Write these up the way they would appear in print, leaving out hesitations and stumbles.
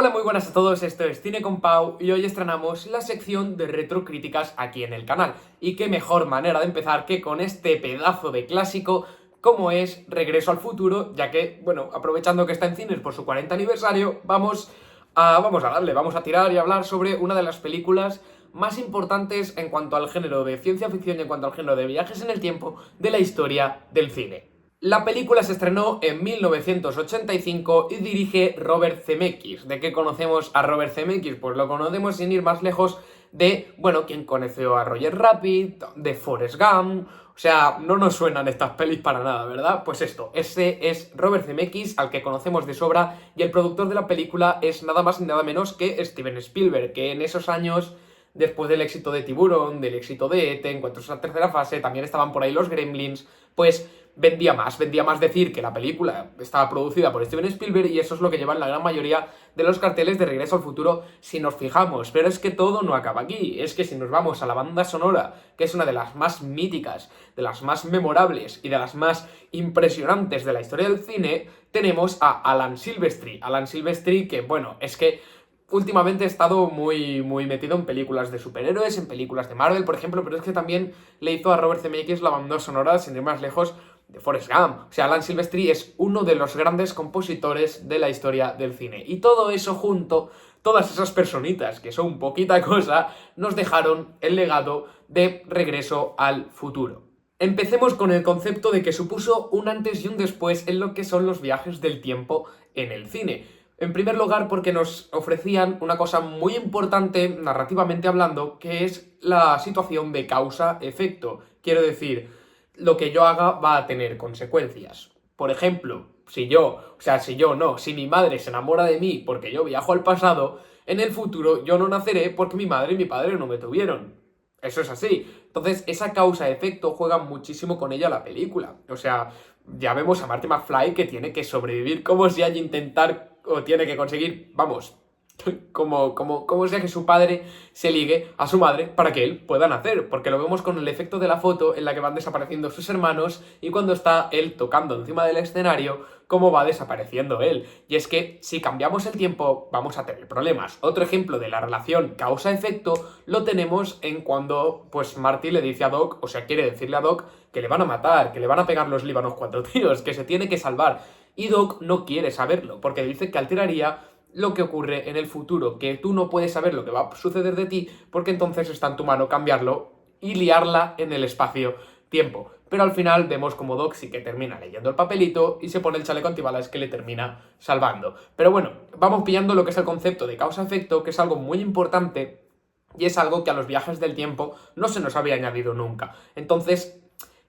Hola, muy buenas a todos, esto es Cine con Pau y hoy estrenamos la sección de retrocríticas aquí en el canal. Y qué mejor manera de empezar que con este pedazo de clásico como es Regreso al Futuro, ya que, bueno, aprovechando que está en cines por su 40 aniversario, vamos a darle, vamos a tirar y hablar sobre una de las películas más importantes en cuanto al género de ciencia ficción y en cuanto al género de viajes en el tiempo de la historia del cine. La película se estrenó en 1985 y dirige Robert Zemeckis. ¿De qué conocemos a Robert Zemeckis? Pues lo conocemos sin ir más lejos de, bueno, quien conoció a Roger Rabbit, de Forrest Gump. O sea, no nos suenan estas pelis para nada, ¿verdad? Pues esto, ese es Robert Zemeckis, al que conocemos de sobra, y el productor de la película es nada más y nada menos que Steven Spielberg, que en esos años, después del éxito de Tiburón, del éxito de E.T., Encuentros en la tercera fase, también estaban por ahí los Gremlins, pues vendía más decir que la película estaba producida por Steven Spielberg, y eso es lo que llevan la gran mayoría de los carteles de Regreso al Futuro si nos fijamos. Pero es que todo no acaba aquí, es que si nos vamos a la banda sonora, que es una de las más míticas, de las más memorables y de las más impresionantes de la historia del cine, tenemos a Alan Silvestri. Alan Silvestri, que bueno, es que últimamente he estado muy metido en películas de superhéroes, en películas de Marvel, por ejemplo, pero es que también le hizo a Robert Zemeckis la banda sonora, sin ir más lejos, de Forrest Gump. O sea, Alan Silvestri es uno de los grandes compositores de la historia del cine. Y todo eso junto, todas esas personitas, que son poquita cosa, nos dejaron el legado de Regreso al Futuro. Empecemos con el concepto de que supuso un antes y un después en lo que son los viajes del tiempo en el cine. En primer lugar, porque nos ofrecían una cosa muy importante, narrativamente hablando, que es la situación de causa-efecto. Quiero decir, lo que yo haga va a tener consecuencias. Por ejemplo, si mi madre se enamora de mí porque yo viajo al pasado, en el futuro yo no naceré porque mi madre y mi padre no me tuvieron. Eso es así. Entonces, esa causa-efecto juega muchísimo con ella la película. O sea, ya vemos a Marty McFly que tiene que sobrevivir como si haya intentar o tiene que conseguir, vamos, como sea que su padre se ligue a su madre para que él pueda nacer, porque lo vemos con el efecto de la foto en la que van desapareciendo sus hermanos y cuando está él tocando encima del escenario, cómo va desapareciendo él. Y es que si cambiamos el tiempo vamos a tener problemas. Otro ejemplo de la relación causa-efecto lo tenemos en cuando pues Marty le dice a Doc, o sea, quiere decirle a Doc que le van a matar, que le van a pegar los líbanos 4 tiros, que se tiene que salvar. Y Doc no quiere saberlo, porque dice que alteraría lo que ocurre en el futuro, que tú no puedes saber lo que va a suceder de ti, porque entonces está en tu mano cambiarlo y liarla en el espacio-tiempo. Pero al final vemos como Doc sí que termina leyendo el papelito y se pone el chaleco antibalas que le termina salvando. Pero bueno, vamos pillando lo que es el concepto de causa-efecto, que es algo muy importante y es algo que a los viajes del tiempo no se nos había añadido nunca. Entonces,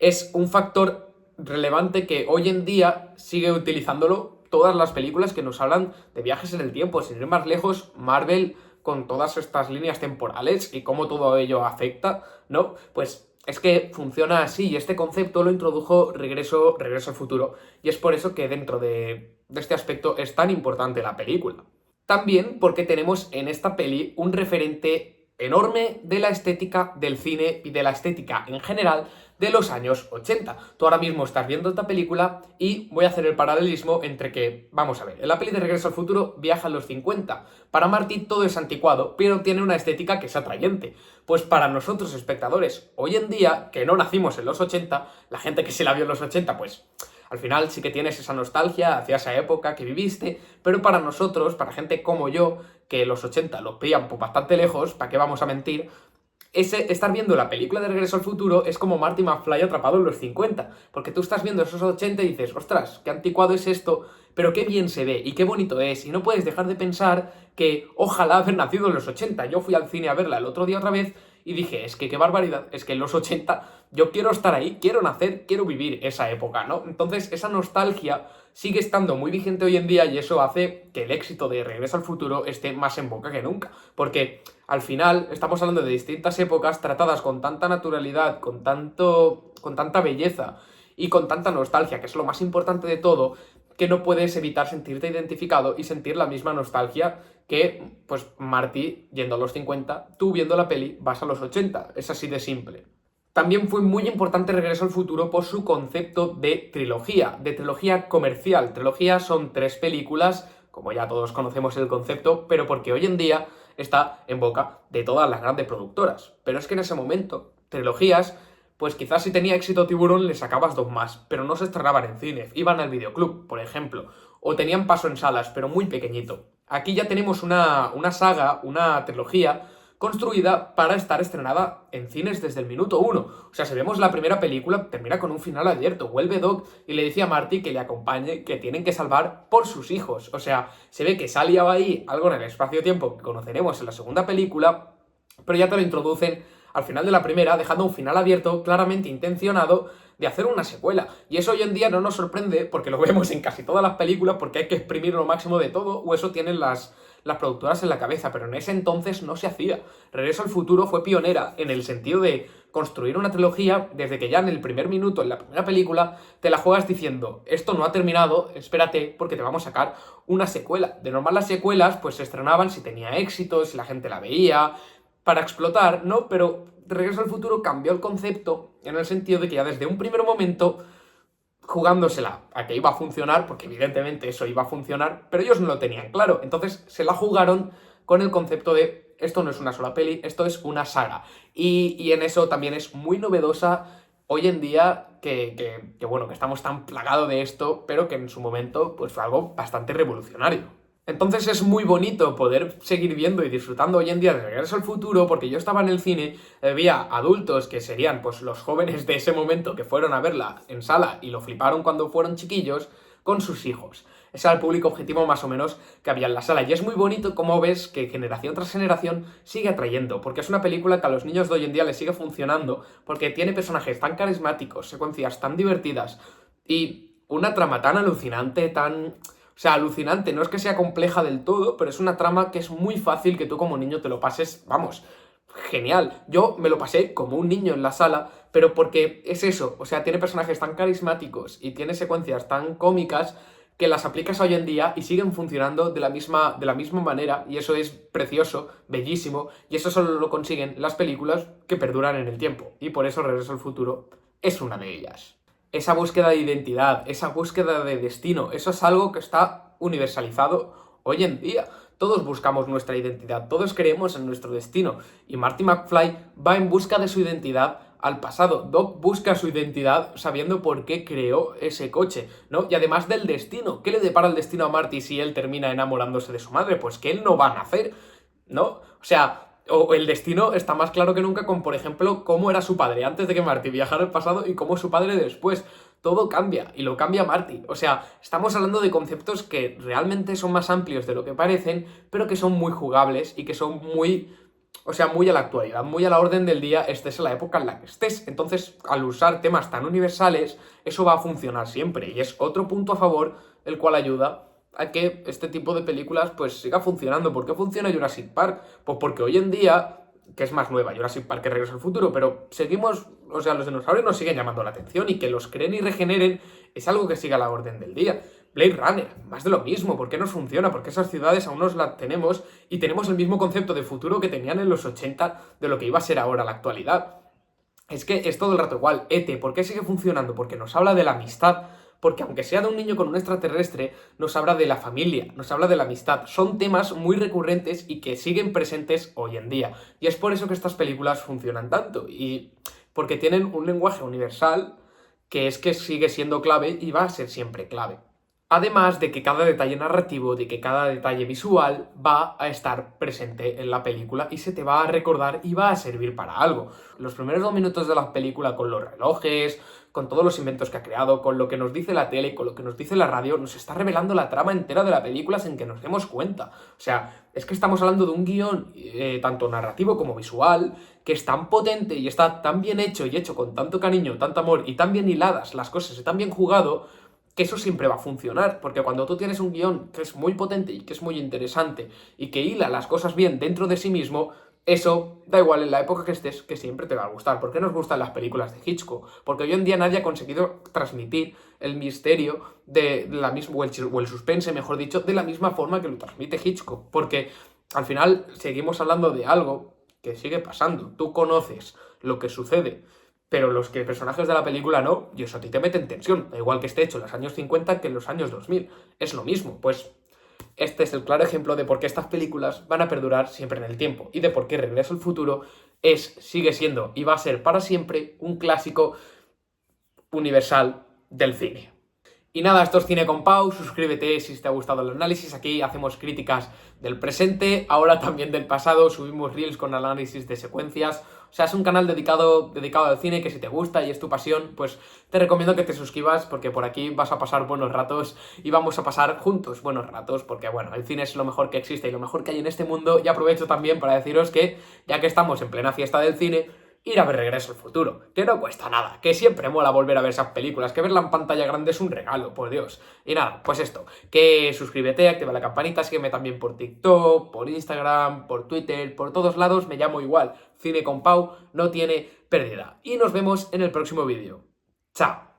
es un factor relevante que hoy en día sigue utilizándolo todas las películas que nos hablan de viajes en el tiempo. Sin ir más lejos, Marvel, con todas estas líneas temporales y cómo todo ello afecta, ¿no? Pues es que funciona así y este concepto lo introdujo Regreso al Futuro. Y es por eso que dentro de este aspecto es tan importante la película. También porque tenemos en esta peli un referente enorme de la estética del cine y de la estética en general de los años 80. Tú ahora mismo estás viendo esta película y voy a hacer el paralelismo entre que, vamos a ver, en la peli de Regreso al Futuro viaja a los 50. Para Marty todo es anticuado, pero tiene una estética que es atrayente. Pues para nosotros espectadores, hoy en día, que no nacimos en los 80, la gente que se la vio en los 80, pues al final sí que tienes esa nostalgia hacia esa época que viviste, pero para nosotros, para gente como yo, que los 80 los pillan pues bastante lejos, ¿para qué vamos a mentir? Estar viendo la película de Regreso al Futuro es como Marty McFly atrapado en los 50, porque tú estás viendo esos 80 y dices, ostras, qué anticuado es esto, pero qué bien se ve y qué bonito es, y no puedes dejar de pensar que ojalá haber nacido en los 80. Yo fui al cine a verla el otro día otra vez y dije, es que qué barbaridad, es que en los 80 yo quiero estar ahí, quiero nacer, quiero vivir esa época, ¿no? Entonces esa nostalgia sigue estando muy vigente hoy en día y eso hace que el éxito de Regreso al Futuro esté más en boca que nunca, porque al final estamos hablando de distintas épocas tratadas con tanta naturalidad, con tanta belleza y con tanta nostalgia, que es lo más importante de todo, que no puedes evitar sentirte identificado y sentir la misma nostalgia que, pues, Marty yendo a los 50, tú viendo la peli vas a los 80, es así de simple. También fue muy importante Regreso al Futuro por su concepto de trilogía comercial. Trilogía son 3 películas como ya todos conocemos el concepto, pero porque hoy en día está en boca de todas las grandes productoras. Pero es que en ese momento, trilogías, pues quizás si tenía éxito Tiburón le sacabas dos más, pero no se estrenaban en cine, iban al videoclub, por ejemplo, o tenían paso en salas, pero muy pequeñito. Aquí ya tenemos una saga, una trilogía construida para estar estrenada en cines desde el minuto uno. O sea, si vemos la primera película, termina con un final abierto. Vuelve Doc y le dice a Marty que le acompañe, que tienen que salvar por sus hijos. O sea, se ve que salía ahí algo en el espacio-tiempo que conoceremos en la segunda película, pero ya te lo introducen al final de la primera, dejando un final abierto claramente intencionado de hacer una secuela. Y eso hoy en día no nos sorprende porque lo vemos en casi todas las películas porque hay que exprimir lo máximo de todo, o eso tienen las productoras en la cabeza, pero en ese entonces no se hacía. Regreso al Futuro fue pionera en el sentido de construir una trilogía desde que ya en el primer minuto, en la primera película, te la juegas diciendo, esto no ha terminado, espérate porque te vamos a sacar una secuela. De normal las secuelas pues se estrenaban si tenía éxito, si la gente la veía, para explotar, ¿no? Pero Regreso al Futuro cambió el concepto en el sentido de que ya desde un primer momento, jugándosela a que iba a funcionar, porque evidentemente eso iba a funcionar, pero ellos no lo tenían claro. Entonces se la jugaron con el concepto de esto no es una sola peli, esto es una saga. Y en eso también es muy novedosa hoy en día bueno, que estamos tan plagados de esto, pero que en su momento pues fue algo bastante revolucionario. Entonces es muy bonito poder seguir viendo y disfrutando hoy en día de Regreso al Futuro, porque yo estaba en el cine, había adultos que serían pues los jóvenes de ese momento que fueron a verla en sala y lo fliparon cuando fueron chiquillos, con sus hijos. Ese era el público objetivo más o menos que había en la sala. Y es muy bonito cómo ves que generación tras generación sigue atrayendo, porque es una película que a los niños de hoy en día les sigue funcionando, porque tiene personajes tan carismáticos, secuencias tan divertidas y una trama tan alucinante, tan... O sea, alucinante, no es que sea compleja del todo, pero es una trama que es muy fácil que tú como niño te lo pases, vamos, genial. Yo me lo pasé como un niño en la sala, pero porque es eso, o sea, tiene personajes tan carismáticos y tiene secuencias tan cómicas que las aplicas hoy en día y siguen funcionando de la misma manera, y eso es precioso, bellísimo, y eso solo lo consiguen las películas que perduran en el tiempo, y por eso Regreso al Futuro es una de ellas. Esa búsqueda de identidad, esa búsqueda de destino, eso es algo que está universalizado hoy en día. Todos buscamos nuestra identidad, todos creemos en nuestro destino, y Marty McFly va en busca de su identidad al pasado. Doc busca su identidad sabiendo por qué creó ese coche, ¿no? Y además del destino, ¿qué le depara el destino a Marty si él termina enamorándose de su madre? Pues que él no va a nacer, ¿no? O sea... O el destino está más claro que nunca con, por ejemplo, cómo era su padre antes de que Marty viajara al pasado y cómo es su padre después. Todo cambia y lo cambia Marty. O sea, estamos hablando de conceptos que realmente son más amplios de lo que parecen, pero que son muy jugables y que son muy... O sea, muy a la actualidad, muy a la orden del día, estés en la época en la que estés. Entonces, al usar temas tan universales, eso va a funcionar siempre. Y es otro punto a favor, el cual ayuda a que este tipo de películas pues siga funcionando. ¿Por qué funciona Jurassic Park? Pues porque hoy en día, que es más nueva, Jurassic Park que Regreso al Futuro, pero seguimos, o sea, los dinosaurios nos siguen llamando la atención, y que los creen y regeneren es algo que sigue a la orden del día. Blade Runner, más de lo mismo. ¿Por qué nos funciona? Porque esas ciudades aún nos las tenemos y tenemos el mismo concepto de futuro que tenían en los 80 de lo que iba a ser ahora la actualidad. Es que es todo el rato igual. ET, ¿por qué sigue funcionando? Porque nos habla de la amistad, porque aunque sea de un niño con un extraterrestre, nos habla de la familia, nos habla de la amistad. Son temas muy recurrentes y que siguen presentes hoy en día. Y es por eso que estas películas funcionan tanto, y porque tienen un lenguaje universal que es que sigue siendo clave y va a ser siempre clave. Además de que cada detalle narrativo, de que cada detalle visual va a estar presente en la película y se te va a recordar y va a servir para algo. Los primeros 2 minutos de la película, con los relojes, con todos los inventos que ha creado, con lo que nos dice la tele, con lo que nos dice la radio, nos está revelando la trama entera de la película sin que nos demos cuenta. O sea, es que estamos hablando de un guión, tanto narrativo como visual, que es tan potente y está tan bien hecho y hecho con tanto cariño, tanto amor y tan bien hiladas las cosas y tan bien jugado, que eso siempre va a funcionar, porque cuando tú tienes un guión que es muy potente y que es muy interesante y que hila las cosas bien dentro de sí mismo, eso, da igual en la época que estés, que siempre te va a gustar. ¿Por qué nos gustan las películas de Hitchcock? Porque hoy en día nadie ha conseguido transmitir el misterio de la misma, o el suspense, mejor dicho, de la misma forma que lo transmite Hitchcock. Porque al final seguimos hablando de algo que sigue pasando. Tú conoces lo que sucede, pero los que personajes de la película no, y eso a ti te mete en tensión. Da igual que esté hecho en los años 50 que en los años 2000. Es lo mismo. Pues Este es el claro ejemplo de por qué estas películas van a perdurar siempre en el tiempo y de por qué Regreso al Futuro sigue siendo y va a ser para siempre un clásico universal del cine. Y nada, esto es Cine con Pau, suscríbete si te ha gustado el análisis, aquí hacemos críticas del presente, ahora también del pasado, subimos reels con análisis de secuencias, o sea, es un canal dedicado al cine que si te gusta y es tu pasión, pues te recomiendo que te suscribas porque por aquí vas a pasar buenos ratos y vamos a pasar juntos buenos ratos porque bueno, el cine es lo mejor que existe y lo mejor que hay en este mundo y aprovecho también para deciros que ya que estamos en plena fiesta del cine, ir a ver Regreso al Futuro, que no cuesta nada, que siempre mola volver a ver esas películas, que verla en pantalla grande es un regalo, por Dios. Y nada, pues esto, que suscríbete, activa la campanita, sígueme también por TikTok, por Instagram, por Twitter, por todos lados, me llamo igual, Cine con Pau, no tiene pérdida. Y nos vemos en el próximo vídeo. ¡Chao!